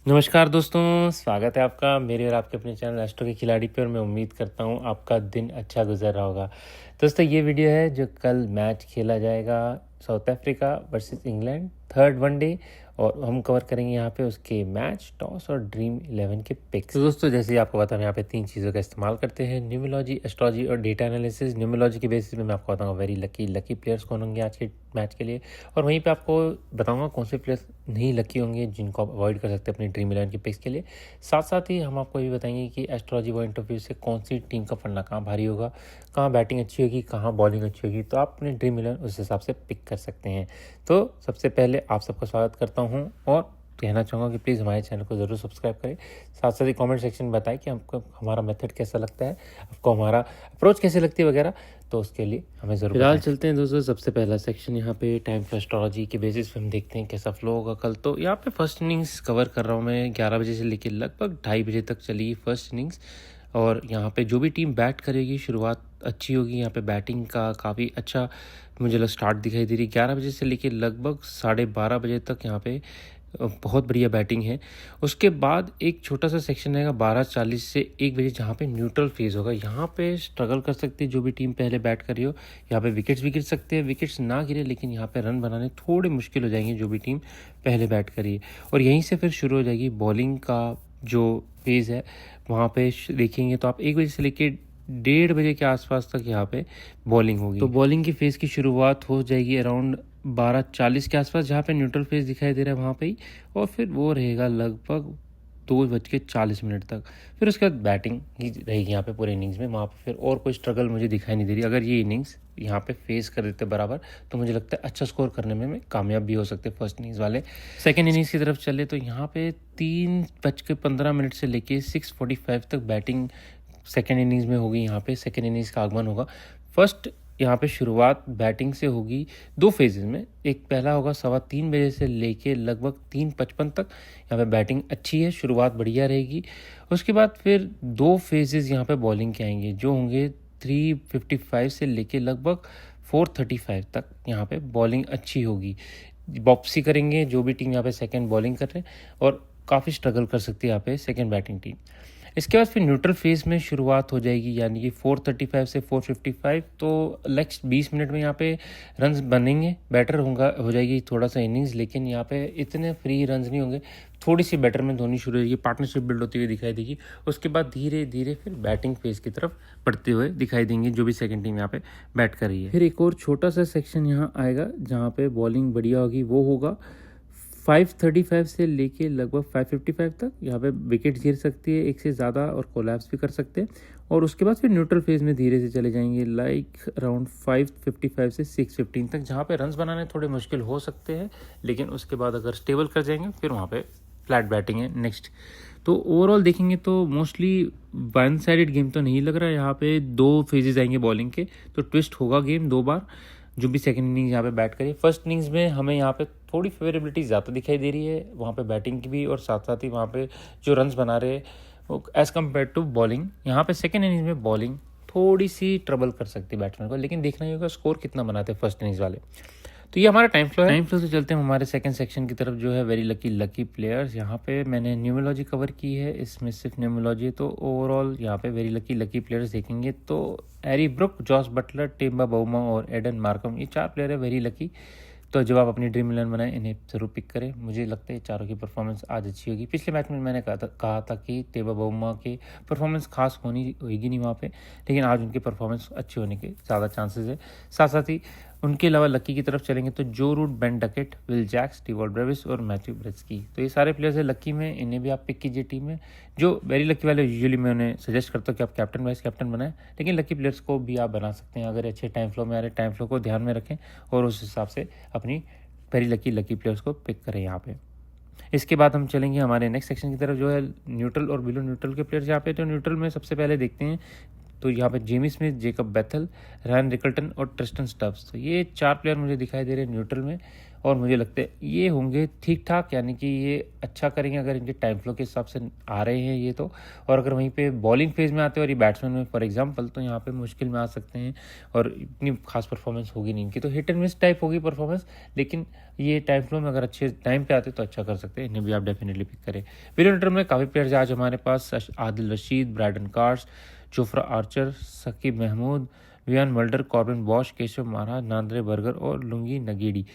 नमस्कार दोस्तों, स्वागत है आपका मेरे और आपके अपने चैनल एस्ट्रो के खिलाड़ी पे। और मैं उम्मीद करता हूँ आपका दिन अच्छा गुजर रहा होगा। दोस्तों, ये वीडियो है जो कल मैच खेला जाएगा south Africa versus England, third one day, और हम कवर करेंगे यहाँ पे उसके मैच, टॉस और ड्रीम 11 के पिक्स। तो दोस्तों, जैसे ही आपको पता, हम यहाँ पे 3 चीज़ों का इस्तेमाल करते हैं: न्यूमरोलॉजी, एस्ट्रोलॉजी और डेटा एनालिसिस। न्यूमरोलॉजी के बेसिस पे मैं आपको बताऊँगा वेरी लकी प्लेयर्स कौन होंगे आज के मैच के लिए, और वहीं पे आपको बताऊंगा कौन से प्लेयर्स नहीं लकी होंगे जिनको आप अवॉइड कर सकते हैं अपनी ड्रीम 11 के पिक्स के लिए। साथ साथ ही हम आपको ये भी बताएंगे कि एस्ट्रोलॉजी पॉइंट ऑफ व्यू से कौन सी टीम का पलड़ा कहाँ भारी होगा, कहाँ बैटिंग अच्छी होगी, कहाँ बॉलिंग अच्छी होगी, तो आप अपनी ड्रीम 11 उस हिसाब से पिक कर सकते हैं। तो सबसे पहले आप सबका स्वागत करता हूँ और कहना चाहूँगा कि प्लीज़ हमारे चैनल को ज़रूर सब्सक्राइब करें। साथ साथ ही कमेंट सेक्शन में बताएं कि हमको हमारा मेथड कैसा लगता है, आपको हमारा अप्रोच कैसे लगती है वगैरह, तो उसके लिए हमें ज़रूर फिलहाल चलते हैं दोस्तों। सबसे पहला सेक्शन यहाँ पे टाइम फॉर एस्ट्रोलॉजी के बेसिस पे हम देखते हैं कैसा फ्लो होगा कल। तो यहाँ पे फर्स्ट इनिंग्स कवर कर रहा हूँ मैं 11 बजे से लेकर लगभग 2:30 बजे तक चली फर्स्ट इनिंग्स। और यहाँ पे जो भी टीम बैट करेगी शुरुआत अच्छी होगी। यहाँ पे बैटिंग का काफ़ी अच्छा मुझे स्टार्ट दिखाई दे रही। 11 बजे से लेकर लगभग 12:30 बजे तक यहाँ पे बहुत बढ़िया बैटिंग है। उसके बाद एक छोटा सा सेक्शन रहेगा 12:40 से 1 बजे, जहाँ पे न्यूट्रल फेज होगा। यहाँ पे स्ट्रगल कर सकती है जो भी टीम पहले बैट कर रही हो। यहाँ पे विकेट्स भी गिर सकते हैं, विकेट्स ना गिरे लेकिन यहाँ पे रन बनाने थोड़े मुश्किल हो जाएंगे जो भी टीम पहले बैट करी है। और यहीं से फिर शुरू हो जाएगी बॉलिंग का जो फेज़ है। वहाँ पे देखेंगे तो आप 1 बजे से लेके 1:30 बजे के आसपास तक यहाँ पे बॉलिंग होगी। तो बॉलिंग की फेज़ की शुरुआत हो जाएगी अराउंड 12:40 के आसपास, जहाँ पे न्यूट्रल फेज दिखाई दे रहा है वहाँ पे ही, और फिर वो रहेगा लगभग 2:40 तक। फिर उसके बाद बैटिंग ही रहेगी यहाँ पे पूरे इनिंग्स में। वहाँ पे फिर और कोई स्ट्रगल मुझे दिखाई नहीं दे रही। अगर ये इनिंग्स यहाँ पे फेस कर देते बराबर तो मुझे लगता है अच्छा स्कोर करने में कामयाब भी हो सकते फर्स्ट इनिंग्स वाले। सेकेंड इनिंग्स की तरफ चले तो यहाँ पे 3:15 से लेके 6:45 तक बैटिंग सेकेंड इनिंग्स में होगी। यहाँ पे सेकेंड इनिंग्स का आगमन होगा। फर्स्ट यहाँ पे शुरुआत बैटिंग से होगी 2 फेजेस में। एक पहला होगा 3:15 बजे से लेके लगभग 3:55 तक। यहाँ पे बैटिंग अच्छी है, शुरुआत बढ़िया रहेगी। उसके बाद फिर 2 फेजेस यहाँ पे बॉलिंग के आएंगे जो होंगे 3:55 से लेके लगभग 4:35 तक। यहाँ पे बॉलिंग अच्छी होगी, वापसी करेंगे जो भी टीम यहाँ पे सेकेंड बॉलिंग कर रहे हैं, और काफ़ी स्ट्रगल कर सकती है यहाँ पे सेकेंड बैटिंग टीम। इसके बाद फिर न्यूट्रल फेज में शुरुआत हो जाएगी, यानी कि 4:35 से 4:55। तो नेक्स्ट 20 मिनट में यहाँ पे रन्स बनेंगे, बेटर हो जाएगी थोड़ा सा इनिंग्स, लेकिन यहाँ पे इतने फ्री रन्स नहीं होंगे। थोड़ी सी बेटरमेंट होनी शुरू होगी, पार्टनरशिप बिल्ड होती हुई दिखाई देगी। उसके बाद धीरे धीरे फिर बैटिंग फेज की तरफ बढ़ते हुए दिखाई देंगे जो भी सेकंड टीम यहाँ पे बैट कर रही है। फिर एक और छोटा सा सेक्शन यहाँ आएगा जहाँ पे बॉलिंग बढ़िया होगी, वो होगा 5:35 से लेके लगभग 5:55 तक। यहाँ पे विकेट गिर सकती है एक से ज़्यादा और कोलैप्स भी कर सकते हैं। और उसके बाद फिर न्यूट्रल फेज में धीरे से चले जाएंगे लाइक अराउंड 5:55 से 6:15 तक, जहाँ पे रन्स बनाने थोड़े मुश्किल हो सकते हैं, लेकिन उसके बाद अगर स्टेबल कर जाएंगे फिर वहाँ पे फ्लैट बैटिंग है नेक्स्ट। तो ओवरऑल देखेंगे तो मोस्टली वन साइडेड गेम तो नहीं लग रहा है। यहाँ पे 2 फेजेस आएंगे बॉलिंग के, तो ट्विस्ट होगा गेम 2 बार जो भी सेकंड इनिंग्स यहाँ पे बैट करिए। फर्स्ट इनिंग्स में हमें यहाँ पे थोड़ी फेवरेबिलिटी ज़्यादा दिखाई दे रही है वहाँ पे बैटिंग की भी, और साथ साथ ही वहाँ पे जो रन्स बना रहे हैं वो एज़ कम्पेयर टू बॉलिंग। यहाँ पे सेकंड इनिंग्स में बॉलिंग थोड़ी सी ट्रबल कर सकती है बैट्समैन को, लेकिन देखना ही होगा स्कोर कितना बनाते हैं फर्स्ट इनिंग्स वाले। तो ये हमारा टाइम फ्लो है। टाइम फ्लो से चलते हैं हमारे सेकंड सेक्शन की तरफ, जो है वेरी लकी प्लेयर्स। यहाँ पे मैंने न्यूमरोलॉजी कवर की है, इसमें सिर्फ न्यूमरोलॉजी। तो ओवरऑल यहाँ पे वेरी लकी प्लेयर्स देखेंगे तो एरी book, Jos Buttler, Timba Bouma और एडन मार्कम, ये 4 प्लेयर है वेरी लकी। तो जब आप अपनी ड्रीम 11 बनाएं इन्हें ज़रूर पिक करें। मुझे लगता है चारों की परफॉर्मेंस आज अच्छी होगी। पिछले मैच में मैंने कहा था कि टेबा बाउमा की परफॉर्मेंस खास होगी नहीं वहाँ पे, लेकिन आज उनकी परफॉर्मेंस अच्छी होने के ज़्यादा चांसेस है। साथ साथ ही उनके अलावा लकी की तरफ चलेंगे तो जो Root, Ben Duckett, Will Jacks, Dewald Brevis और मैथ्यू ब्रेस्की, तो ये सारे प्लेयर्स है लकी में। इन्हें भी आप पिक कीजिए टीम में। जो वेरी लकी वाले यूजुअली मैं उन्हें सजेस्ट करता हूँ कि आप कैप्टन वाइस कैप्टन बनाएं, लेकिन लकी प्लेयर्स को भी आप बना सकते हैं अगर अच्छे टाइम फ्लो में आ रहे। टाइम फ्लो को ध्यान में रखें और उस हिसाब से अपनी वेरी लकी प्लेयर्स को पिक करें यहाँ पे। इसके बाद हम चलेंगे हमारे नेक्स्ट सेक्शन की तरफ, जो है न्यूट्रल और बिलो न्यूट्रल के प्लेयर्स। यहाँ पे तो न्यूट्रल में सबसे पहले देखते हैं तो यहाँ पे जेमी स्मिथ, जेकब बेथल, रैन रिकल्टन और ट्रिस्टन स्टब्स, तो ये 4 प्लेयर मुझे दिखाई दे रहे हैं न्यूट्रल में। और मुझे लगता है ये होंगे ठीक ठाक, यानी कि ये अच्छा करेंगे अगर इनके टाइम फ्लो के हिसाब से आ रहे हैं ये तो। और अगर वहीं पे बॉलिंग फेज में आते हैं और ये बैट्समैन में फॉर एग्जांपल, तो यहाँ पे मुश्किल में आ सकते हैं और इतनी खास परफॉर्मेंस होगी नहीं इनकी, तो हिट एंड मिस टाइप होगी परफॉर्मेंस। लेकिन ये टाइम फ्लो में अगर अच्छे टाइम पे आते तो अच्छा कर सकते हैं, इन्हें भी आप डेफिनेटली पिक करें। विलियम न्यूट्रल में काफ़ी प्लेयर्स आज हमारे पास, Adil Rashid, Brydon Carse, Jofra Archer, Saqib Mahmood, Wiaan Mulder, Corbin Bosch, Keshav Maharaj, Nandre Burger और लुंगी नगीडी,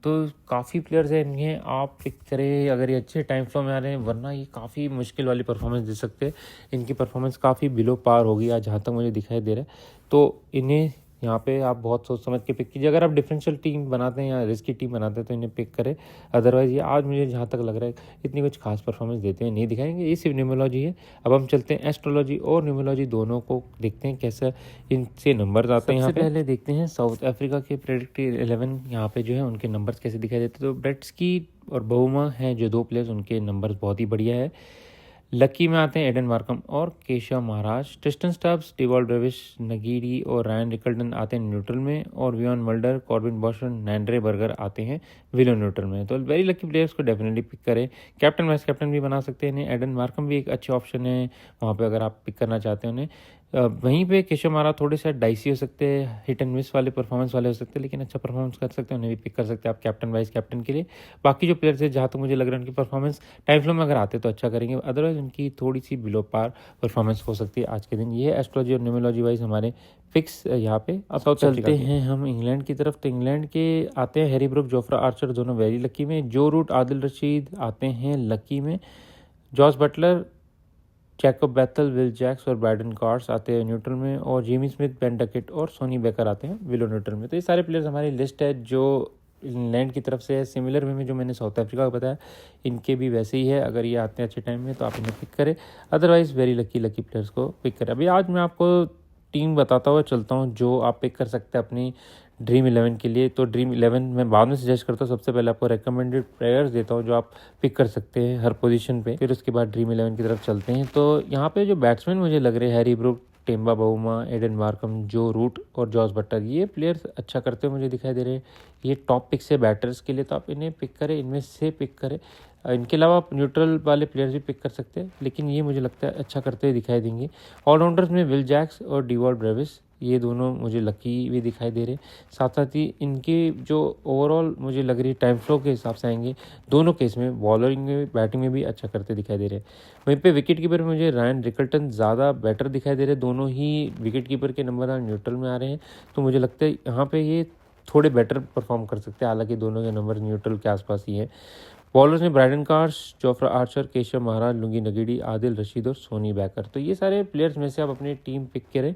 तो काफ़ी प्लेयर्स हैं, इन्हें आप पिक करें अगर ये अच्छे टाइम फ्लो में आ रहे हैं, वरना ये काफ़ी मुश्किल वाली परफॉर्मेंस दे सकते हैं। इनकी परफॉर्मेंस काफ़ी बिलो पार होगी आज, जहाँ तक मुझे दिखाई दे रहा है। तो इन्हें यहाँ पे आप बहुत सोच समझ के पिक कीजिए। अगर आप डिफरेंशियल टीम बनाते हैं या रिस्की टीम बनाते हैं तो इन्हें पिक करें। अदरवाइज ये आज मुझे जहाँ तक लग रहा है इतनी कुछ खास परफॉर्मेंस देते हैं नहीं दिखाएंगे। ये सिर्फ न्यूमरोलॉजी है। अब हम चलते हैं एस्ट्रोलॉजी और न्यूमरोलॉजी दोनों को देखते हैं कैसे इनसे नंबर्स आते हैं। यहाँ पे पहले देखते हैं साउथ अफ्रीका के प्रेडिक्टिव 11 यहाँ पे जो है उनके नंबर्स कैसे दिखाई देते हैं। तो ब्रेट्सकी और बहुमा हैं जो 2 प्लेयर्स, उनके नंबर्स बहुत ही बढ़िया है। लकी में आते हैं एडन मार्कम और Keshav Maharaj. Tristan Stubbs, डिवॉल्ड Brevis, Ngidi और रायन रिकल्टन आते हैं न्यूट्रल में, और वियन मल्डर, कॉर्बिन बॉश और नैंड्रे बर्गर आते हैं विलो न्यूट्रल में। तो वेरी लकी प्लेयर्स को डेफिनेटली पिक करें। कैप्टन वाइस कैप्टन भी बना सकते हैं इन्हें। एडन मार्कम भी एक अच्छे ऑप्शन है वहाँ पे अगर आप पिक करना चाहते हैं उन्हें। वहीं पे केशव महाराज थोड़े से डाइसी हो सकते हैं, हिट एंड मिस वाले परफॉर्मेंस वाले हो सकते हैं, लेकिन अच्छा परफॉर्मेंस कर सकते हैं, उन्हें भी पिक कर सकते हैं आप कैप्टन वाइस कैप्टन के लिए। बाकी जो प्लेयर्स है जहाँ तक मुझे लग रहा है उनकी परफॉर्मेंस टाइम फ्लो में अगर आते तो अच्छा करेंगे, अदरवाइज उनकी थोड़ी सी बिलो पार परफॉर्मेंस हो सकती है आज के दिन। ये एस्ट्रोलॉजी और न्यूमरोलॉजी वाइज हमारे फिक्स यहाँ पे। अब चलते हैं हम इंग्लैंड की तरफ। तो इंग्लैंड के आते हैं हैरी ब्रुक, जोफ्रा आर्चर, दोनों वेरी लकी में। जो रूट, आदिल रशीद आते हैं लकी में। Jos Buttler, Jacob Bethell, Will Jacks और ब्रायडन कार्स आते हैं न्यूट्रल में। और जेमी स्मिथ, बेन डकेट और सोनी बेकर आते हैं विलो न्यूट्रल में। तो ये सारे प्लेयर्स हमारी लिस्ट है जो इंग्लैंड की तरफ से है। सिमिलर वे में जो मैंने साउथ अफ्रीका को बताया इनके भी वैसे ही है। अगर ये आते हैं अच्छे टाइम में तो आप इन्हें पिक करें, अदरवाइज वेरी लकी प्लेयर्स को पिक करें। अभी आज मैं आपको टीम बताता हुआ चलता हूँ जो आप पिक कर सकते हैं अपनी ड्रीम 11 के लिए। तो ड्रीम 11 मैं बाद में सजेस्ट करता हूँ, सबसे पहले आपको रिकमेंडेड प्लेयर्स देता हूँ जो आप पिक कर सकते हैं हर पोजीशन पे, फिर उसके बाद ड्रीम 11 की तरफ चलते हैं। तो यहाँ पे जो बैट्समैन मुझे लग रहे हैं Harry book, Temba Bouma, Aiden Markham, जो रूट और जॉस बटलर, ये प्लेयर्स अच्छा करते हुए मुझे दिखाई दे रहे हैं। ये टॉप पिक्स है बैटर्स के लिए, तो आप इन्हें पिक करें, इनमें से पिक करें। इनके अलावा आप न्यूट्रल वाले प्लेयर्स भी पिक कर सकते हैं, लेकिन ये मुझे लगता है अच्छा करते हुए दिखाई देंगे। ऑलराउंडर्स में विल जैक्स और डिवॉल्ड ब्रेविस, ये दोनों मुझे लकी भी दिखाई दे रहे। साथ साथ ही इनके जो ओवरऑल मुझे लग रही है टाइम फ्लो के हिसाब से आएंगे दोनों केस में, बॉलरिंग में बैटिंग में भी अच्छा करते दिखाई दे रहे। वहीं पे विकेट कीपर में मुझे रायन रिकल्टन ज़्यादा बेटर दिखाई दे रहे। दोनों ही विकेट कीपर के नंबर न्यूट्रल में आ रहे हैं, तो मुझे लगता है यहाँ पे ये थोड़े बेटर परफॉर्म कर सकते हैं, हालांकि दोनों के नंबर न्यूट्रल के आसपास ही है। बॉलर्स में Brydon Carse, Jofra Archer, Keshav Maharaj, Lungi Ngidi, Adil Rashid और सोनी बेकर। तो ये सारे प्लेयर्स में से आप अपनी टीम पिक करें।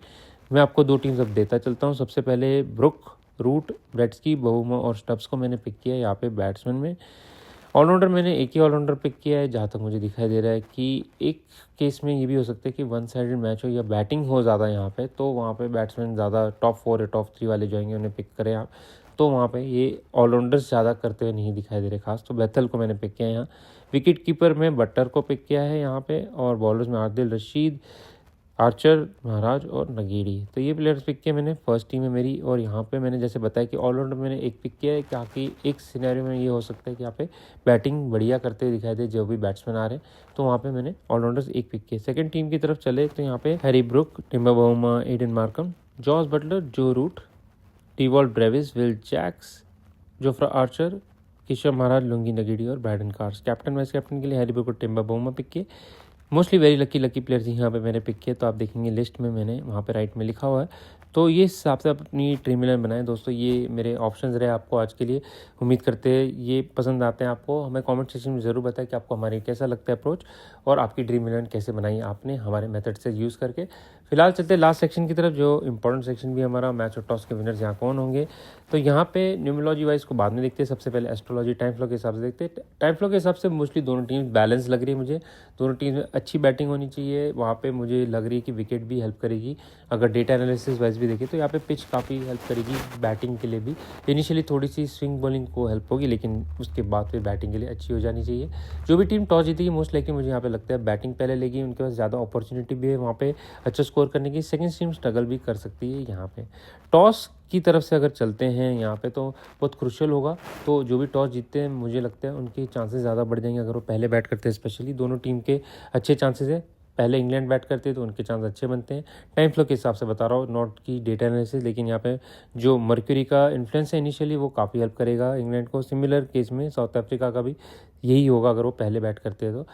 मैं आपको 2 टीम्स अब देता चलता हूँ। सबसे पहले ब्रुक, रूट, ब्रेट्सकी, बहुमा और स्टब्स को मैंने पिक किया है यहाँ पे बैट्समैन में। ऑलराउंडर मैंने एक ही ऑलराउंडर पिक किया है, जहाँ तक मुझे दिखाई दे रहा है कि एक केस में ये भी हो सकता है कि 1 साइडेड मैच हो या बैटिंग हो ज़्यादा यहाँ पे, तो वहाँ पे बैट्समैन ज़्यादा टॉप 4 या टॉप 3 वाले जो आएंगे उन्हें पिक करें आप। तो वहाँ पे ये ऑलराउंडर्स ज़्यादा करते हुए नहीं दिखाई दे रहे खास, तो बेथल को मैंने पिक किया है यहाँ। विकेट कीपर में बट्टर को पिक किया है यहाँ पे, और बॉलर्स में आदिल रशीद, आर्चर, महाराज और नगीडी। तो ये प्लेयर्स पिक किए मैंने, फर्स्ट टीम है मेरी। और यहाँ पे मैंने जैसे बताया कि ऑलराउंडर मैंने एक पिक किया है, ताकि एक सिनेरियो में ये हो सकता है कि यहाँ पे बैटिंग बढ़िया करते हुए दिखाई दे जो भी बैट्समैन आ रहे हैं, तो वहाँ पे मैंने ऑलराउंडर्स एक पिक किए। सेकंड टीम की तरफ चले तो यहाँ पे Harry Brook, Temba Bavuma, Aiden Markram, Jos Buttler, Joe Root, Dewald Brevis, Will Jacks, Jofra Archer, Keshav Maharaj, Lungi Ngidi और Brydon Carse. Captain vice captain के लिए हैरी ब्रुक और टिम्बा बाउमा पिक किए। मोस्टली वेरी लकी प्लेयर्स यहाँ पे मैंने pick किए, तो आप देखेंगे लिस्ट में मैंने वहाँ पे राइट में लिखा हुआ है। तो ये हिसाब से अपनी ड्रीम 11 बनाएं दोस्तों। ये मेरे ऑप्शंस रहे आपको आज के लिए। उम्मीद करते हैं ये पसंद आते हैं आपको। हमें कमेंट सेक्शन में ज़रूर बताएं कि आपको हमारे कैसा लगता है अप्रोच, और आपकी ड्रीम 11 कैसे बनाई आपने हमारे मेथड से यूज़ करके। फिलहाल चलते हैं लास्ट सेक्शन की तरफ, जो इंपॉर्टेंट सेक्शन भी हमारा, मैच और टॉस के विनर्स यहाँ कौन होंगे। तो यहाँ पे न्यूमरोलॉजी वाइज को बाद में देखते हैं, सबसे पहले एस्ट्रोलॉजी टाइम फ्लो के हिसाब से देखते हैं। टाइम फ्लो के हिसाब से मोस्टली दोनों टीम बैलेंस लग रही है मुझे। दोनों टीम में अच्छी बैटिंग होनी चाहिए, वहाँ पे मुझे लग रही है कि विकेट भी हेल्प करेगी। अगर डेटा एनालिसिस वाइज भी भी देखें तो यहाँ पे पिच काफ़ी हेल्प करेगी बैटिंग के लिए भी। इनिशियली थोड़ी सी स्विंग बॉलिंग को हेल्प होगी, लेकिन उसके बाद फिर बैटिंग के लिए अच्छी हो जानी चाहिए। जो भी टीम टॉस जीतेगी मोस्ट लाइकली मुझे यहाँ पे लगता है बैटिंग पहले लेगी, उनके पास ज़्यादा अपॉर्चुनिटी भी है वहाँ पे अच्छा स्कोर करने की। सेकंड टीम स्ट्रगल भी कर सकती है यहाँ पे। टॉस की तरफ से अगर चलते हैं यहाँ पे तो बहुत क्रुशियल होगा। तो जो भी टॉस जीतते हैं मुझे लगता है उनके चांसेस ज़्यादा बढ़ जाएंगे अगर वो पहले बैट करते हैं। स्पेशली दोनों टीम के अच्छे चांसेस है। पहले इंग्लैंड बैट करते हैं तो उनके चांस अच्छे बनते हैं। टाइम फ्लो के हिसाब से बता रहा हूँ, नॉट की डेटा एनालिसिस, लेकिन यहाँ पे जो मर्क्यूरी का इन्फ्लुएंस है इनिशियली वो काफ़ी हेल्प करेगा इंग्लैंड को। सिमिलर केस में साउथ अफ्रीका का भी यही होगा अगर वो पहले बैट करते हैं तो।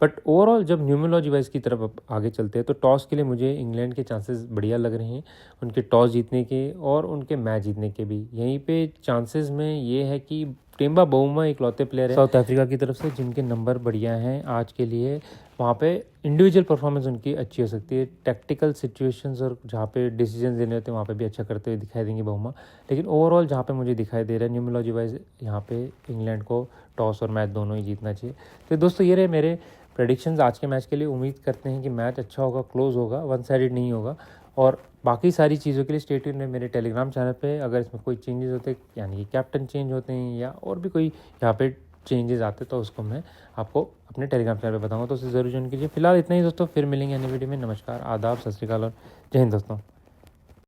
बट ओवरऑल जब न्यूमरोलॉजी वाइज की तरफ आगे चलते हैं तो टॉस के लिए मुझे इंग्लैंड के चांसेस बढ़िया लग रहे हैं, उनके टॉस जीतने के और उनके मैच जीतने के भी। यहीं पे चांसेस में ये है कि टेम्बा बाउमा इकलौते प्लेयर है साउथ अफ्रीका की तरफ से जिनके नंबर बढ़िया हैं आज के लिए। वहाँ पे इंडिविजुअल परफॉर्मेंस उनकी अच्छी हो सकती है। टैक्टिकल सिचुएशंस और जहाँ पे डिसीजन देने होते हैं वहाँ पे भी अच्छा करते हुए दिखाई देंगे बाउमा। लेकिन ओवरऑल जहाँ पे मुझे दिखाई दे रहा है न्यूमरोलॉजी वाइज यहाँ पे इंग्लैंड को टॉस और मैच दोनों ही जीतना चाहिए। तो दोस्तों ये रहे मेरे प्रेडिक्शंस आज के मैच के लिए। उम्मीद करते हैं कि मैच अच्छा होगा, क्लोज होगा, वन साइडेड नहीं होगा। और बाकी सारी चीज़ों के लिए स्टे ट्यून्ड है मेरे टेलीग्राम चैनल पे। अगर इसमें कोई चेंजेस होते हैं यानी कि कैप्टन चेंज होते हैं या और भी कोई यहाँ पे चेंजेस आते तो उसको मैं आपको अपने टेलीग्राम चैनल पे बताऊंगा, तो उसे ज़रूर ज्वाइन कीजिए। फिलहाल इतना ही दोस्तों, फिर मिलेंगे अन्य वीडियो में। नमस्कार, आदाब, सत श्री अकाल और जय हिंद दोस्तों।